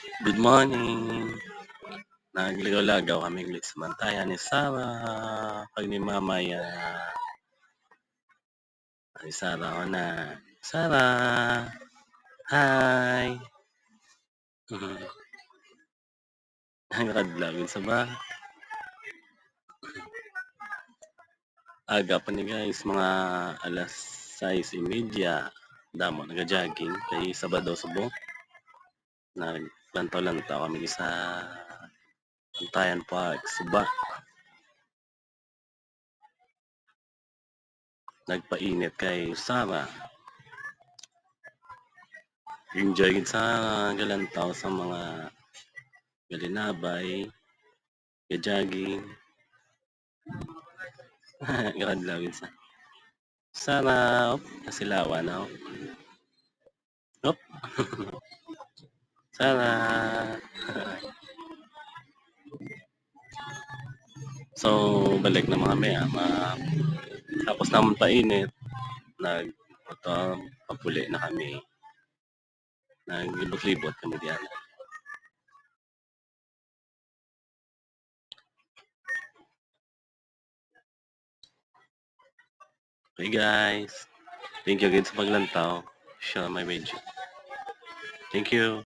Good morning. Naglagaw-lagaw kami ulit sa bantayan ni Sarah. Pag ni mamaya. Ay, Sarah ko na. Sarah! Hi! Ang nakadlawin sa ba? Aga pa ni guys, mga alas 6:30. Damo, nag-jogging. Kay Sabado Subo. Naglantaw-lantaw kami sa Bantayan Park, Suba. Nagpainit kay Sarah. Enjoy gid sa galantaw sa mga galinabay, ga-jogging. Nakadlaw gid sa Sarah. Nasilawan na. Op. Sarah. So, balik na kami. Tapos naman painit. Papuli na kami. Naglibot-libot kami diyan. Okay guys. Thank you again sa paglantaw. Share my video. Thank you.